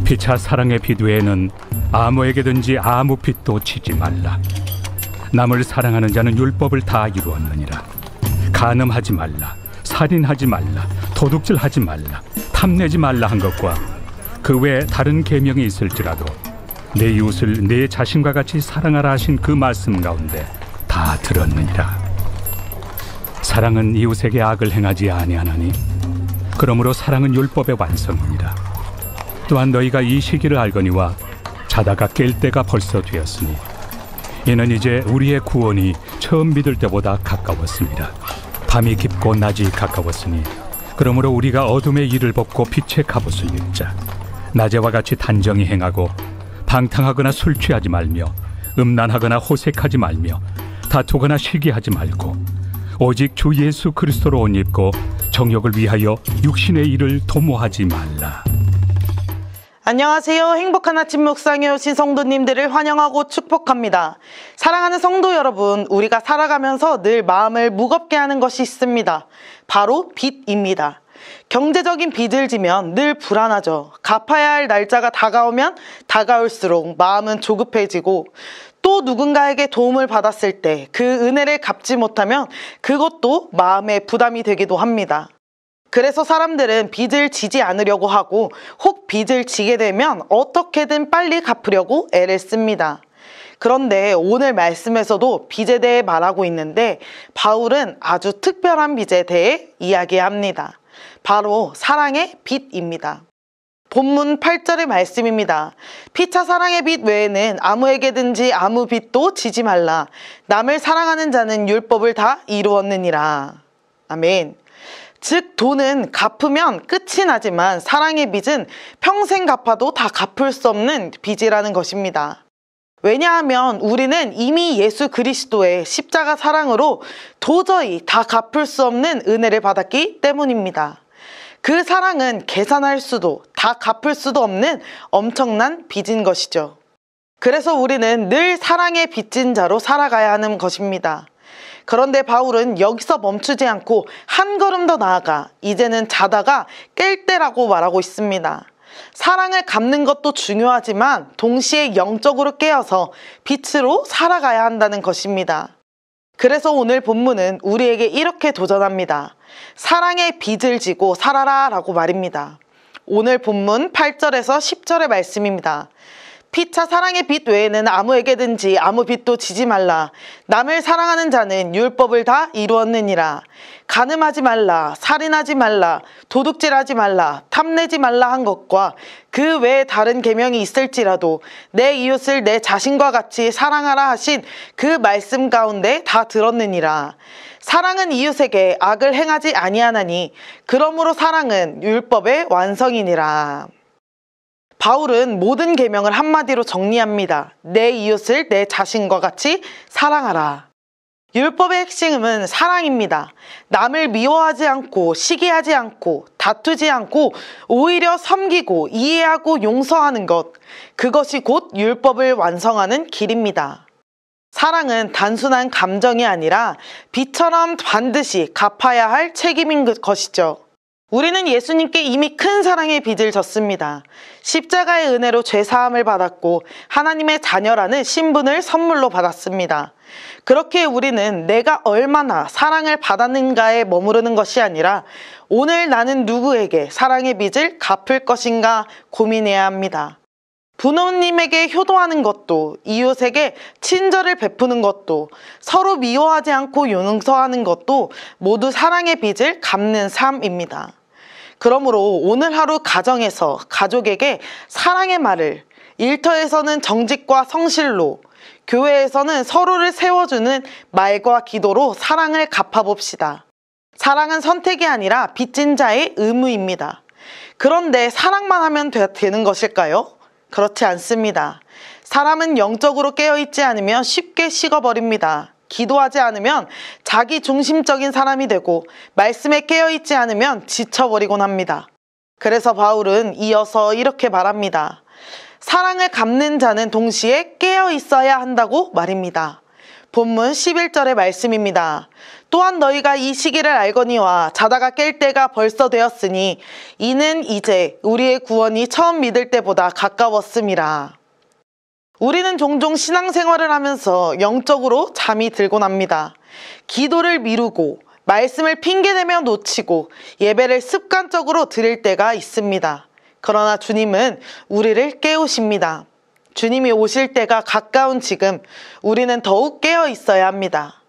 피차 사랑의 빛 외에는 아무에게든지 아무 빛도 지지 말라. 남을 사랑하는 자는 율법을 다 이루었느니라. 간음하지 말라, 살인하지 말라, 도둑질하지 말라, 탐내지 말라 한 것과 그 외에 다른 계명이 있을지라도 내 이웃을 내 자신과 같이 사랑하라 하신 그 말씀 가운데 다 들었느니라. 사랑은 이웃에게 악을 행하지 아니하나니 그러므로 사랑은 율법의 완성이니라. 또한 너희가 이 시기를 알거니와 자다가 깰 때가 벌써 되었으니 이는 이제 우리의 구원이 처음 믿을 때보다 가까웠습니다. 밤이 깊고 낮이 가까웠으니 그러므로 우리가 어둠의 일을 벗고 빛의 갑옷을 입자. 낮에와 같이 단정히 행하고 방탕하거나 술 취하지 말며 음란하거나 호색하지 말며 다투거나 시기하지 말고 오직 주 예수 그리스도로 옷 입고 정욕을 위하여 육신의 일을 도모하지 말라. 안녕하세요. 행복한 아침 묵상에 오신 성도님들을 환영하고 축복합니다. 사랑하는 성도 여러분, 우리가 살아가면서 늘 마음을 무겁게 하는 것이 있습니다. 바로 빚입니다. 경제적인 빚을 지면 늘 불안하죠. 갚아야 할 날짜가 다가오면 다가올수록 마음은 조급해지고 또 누군가에게 도움을 받았을 때 그 은혜를 갚지 못하면 그것도 마음의 부담이 되기도 합니다. 그래서 사람들은 빚을 지지 않으려고 하고 혹 빚을 지게 되면 어떻게든 빨리 갚으려고 애를 씁니다. 그런데 오늘 말씀에서도 빚에 대해 말하고 있는데 바울은 아주 특별한 빚에 대해 이야기합니다. 바로 사랑의 빚입니다. 본문 8절의 말씀입니다. 피차 사랑의 빚 외에는 아무에게든지 아무 빚도 지지 말라. 남을 사랑하는 자는 율법을 다 이루었느니라. 아멘. 즉 돈은 갚으면 끝이 나지만 사랑의 빚은 평생 갚아도 다 갚을 수 없는 빚이라는 것입니다. 왜냐하면 우리는 이미 예수 그리스도의 십자가 사랑으로 도저히 다 갚을 수 없는 은혜를 받았기 때문입니다. 그 사랑은 계산할 수도 다 갚을 수도 없는 엄청난 빚인 것이죠. 그래서 우리는 늘 사랑의 빚진 자로 살아가야 하는 것입니다. 그런데 바울은 여기서 멈추지 않고 한 걸음 더 나아가 이제는 자다가 깰 때라고 말하고 있습니다. 사랑을 갚는 것도 중요하지만 동시에 영적으로 깨어서 빛으로 살아가야 한다는 것입니다. 그래서 오늘 본문은 우리에게 이렇게 도전합니다. 사랑의 빚을 지고 살아라 라고 말입니다. 오늘 본문 8절에서 10절의 말씀입니다. 피차 사랑의 빚 외에는 아무에게든지 아무 빚도 지지 말라. 남을 사랑하는 자는 율법을 다 이루었느니라. 간음하지 말라, 살인하지 말라, 도둑질하지 말라, 탐내지 말라 한 것과 그 외에 다른 계명이 있을지라도 내 이웃을 내 자신과 같이 사랑하라 하신 그 말씀 가운데 다 들었느니라. 사랑은 이웃에게 악을 행하지 아니하나니 그러므로 사랑은 율법의 완성이니라. 바울은 모든 계명을 한마디로 정리합니다. 내 이웃을 내 자신과 같이 사랑하라. 율법의 핵심은 사랑입니다. 남을 미워하지 않고 시기하지 않고 다투지 않고 오히려 섬기고 이해하고 용서하는 것, 그것이 곧 율법을 완성하는 길입니다. 사랑은 단순한 감정이 아니라 빚처럼 반드시 갚아야 할 책임인 것이죠. 우리는 예수님께 이미 큰 사랑의 빚을 졌습니다. 십자가의 은혜로 죄사함을 받았고 하나님의 자녀라는 신분을 선물로 받았습니다. 그렇게 우리는 내가 얼마나 사랑을 받았는가에 머무르는 것이 아니라 오늘 나는 누구에게 사랑의 빚을 갚을 것인가 고민해야 합니다. 부모님에게 효도하는 것도, 이웃에게 친절을 베푸는 것도, 서로 미워하지 않고 용서하는 것도 모두 사랑의 빚을 갚는 삶입니다. 그러므로 오늘 하루 가정에서 가족에게 사랑의 말을, 일터에서는 정직과 성실로, 교회에서는 서로를 세워주는 말과 기도로 사랑을 갚아봅시다. 사랑은 선택이 아니라 빚진 자의 의무입니다. 그런데 사랑만 하면 되는 것일까요? 그렇지 않습니다. 사람은 영적으로 깨어있지 않으면 쉽게 식어버립니다. 기도하지 않으면 자기 중심적인 사람이 되고 말씀에 깨어있지 않으면 지쳐버리곤 합니다. 그래서 바울은 이어서 이렇게 말합니다. 사랑을 갚는 자는 동시에 깨어있어야 한다고 말입니다. 본문 11절의 말씀입니다. 또한 너희가 이 시기를 알거니와 자다가 깰 때가 벌써 되었으니 이는 이제 우리의 구원이 처음 믿을 때보다 가까웠음이라. 우리는 종종 신앙생활을 하면서 영적으로 잠이 들곤 합니다. 기도를 미루고 말씀을 핑계대며 놓치고 예배를 습관적으로 드릴 때가 있습니다. 그러나 주님은 우리를 깨우십니다. 주님이 오실 때가 가까운 지금 우리는 더욱 깨어 있어야 합니다.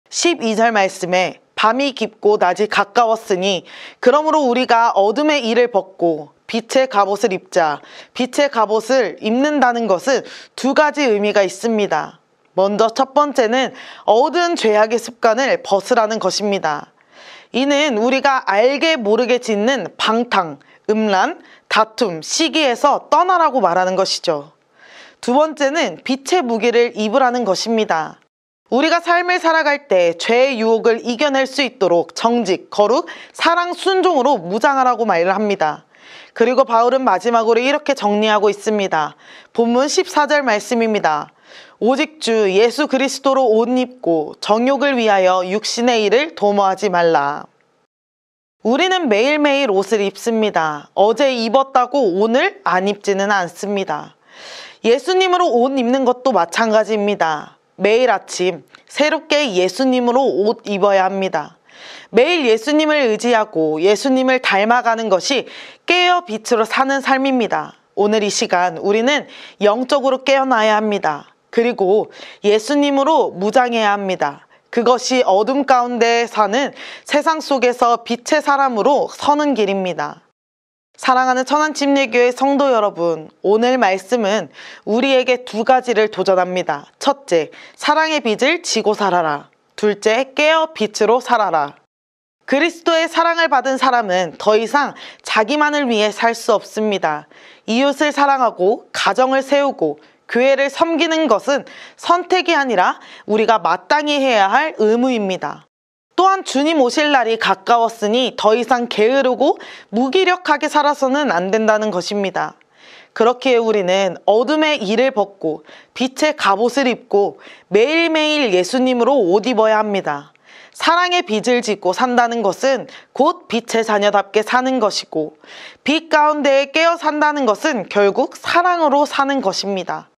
12절 말씀에 밤이 깊고 낮이 가까웠으니 그러므로 우리가 어둠의 일을 벗고 빛의 갑옷을 입자. 빛의 갑옷을 입는다는 것은 두 가지 의미가 있습니다. 먼저 첫 번째는 어두운 죄악의 습관을 벗으라는 것입니다. 이는 우리가 알게 모르게 짓는 방탕, 음란, 다툼, 시기에서 떠나라고 말하는 것이죠. 두 번째는 빛의 무기를 입으라는 것입니다. 우리가 삶을 살아갈 때 죄의 유혹을 이겨낼 수 있도록 정직, 거룩, 사랑, 순종으로 무장하라고 말을 합니다. 그리고 바울은 마지막으로 이렇게 정리하고 있습니다. 본문 14절 말씀입니다. 오직 주 예수 그리스도로 옷 입고 정욕을 위하여 육신의 일을 도모하지 말라. 우리는 매일매일 옷을 입습니다. 어제 입었다고 오늘 안 입지는 않습니다. 예수님으로 옷 입는 것도 마찬가지입니다. 매일 아침 새롭게 예수님으로 옷 입어야 합니다. 매일 예수님을 의지하고 예수님을 닮아가는 것이 깨어 빛으로 사는 삶입니다. 오늘 이 시간 우리는 영적으로 깨어나야 합니다. 그리고 예수님으로 무장해야 합니다. 그것이 어둠 가운데 사는 세상 속에서 빛의 사람으로 서는 길입니다. 사랑하는 천안침례교회 성도 여러분, 오늘 말씀은 우리에게 두 가지를 도전합니다. 첫째, 사랑의 빛을 지고 살아라. 둘째, 깨어 빛으로 살아라. 그리스도의 사랑을 받은 사람은 더 이상 자기만을 위해 살 수 없습니다. 이웃을 사랑하고 가정을 세우고 교회를 섬기는 것은 선택이 아니라 우리가 마땅히 해야 할 의무입니다. 또한 주님 오실 날이 가까웠으니 더 이상 게으르고 무기력하게 살아서는 안 된다는 것입니다. 그렇기에 우리는 어둠의 일을 벗고 빛의 갑옷을 입고 매일매일 예수님으로 옷 입어야 합니다. 사랑의 빛을 짓고 산다는 것은 곧 빛의 자녀답게 사는 것이고 빛 가운데에 깨어 산다는 것은 결국 사랑으로 사는 것입니다.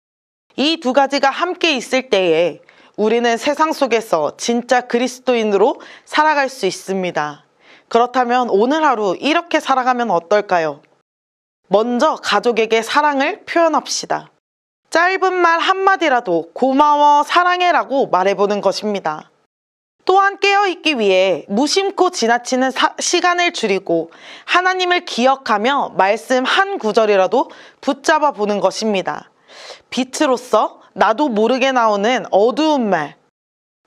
이 두 가지가 함께 있을 때에 우리는 세상 속에서 진짜 그리스도인으로 살아갈 수 있습니다. 그렇다면 오늘 하루 이렇게 살아가면 어떨까요? 먼저 가족에게 사랑을 표현합시다. 짧은 말 한마디라도 고마워, 사랑해라고 말해보는 것입니다. 또한 깨어있기 위해 무심코 지나치는 시간을 줄이고 하나님을 기억하며 말씀 한 구절이라도 붙잡아 보는 것입니다. 빛으로서 나도 모르게 나오는 어두운 말,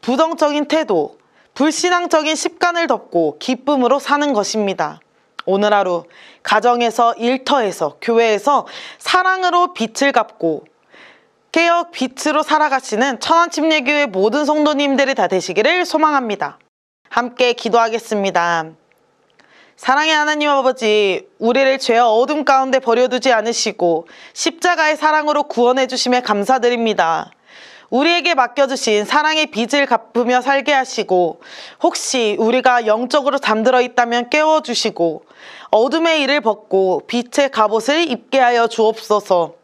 부정적인 태도, 불신앙적인 습관을 덮고 기쁨으로 사는 것입니다. 오늘 하루 가정에서, 일터에서, 교회에서 사랑으로 빛을 갚고 깨어 빛으로 살아가시는 천안침례교회 모든 성도님들이 다 되시기를 소망합니다. 함께 기도하겠습니다. 사랑의 하나님 아버지, 우리를 죄의 어둠 가운데 버려두지 않으시고 십자가의 사랑으로 구원해 주심에 감사드립니다. 우리에게 맡겨주신 사랑의 빚을 갚으며 살게 하시고 혹시 우리가 영적으로 잠들어 있다면 깨워주시고 어둠의 일을 벗고 빛의 갑옷을 입게 하여 주옵소서.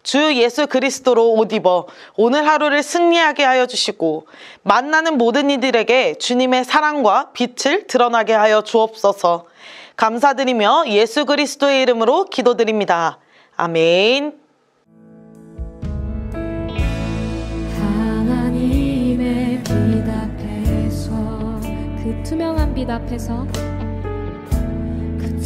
주 예수 그리스도로 옷 입어 오늘 하루를 승리하게 하여 주시고 만나는 모든 이들에게 주님의 사랑과 빛을 드러나게 하여 주옵소서. 감사드리며 예수 그리스도의 이름으로 기도드립니다. 아멘. 하나님의 빛 앞에서, 그 투명한 빛 앞에서 그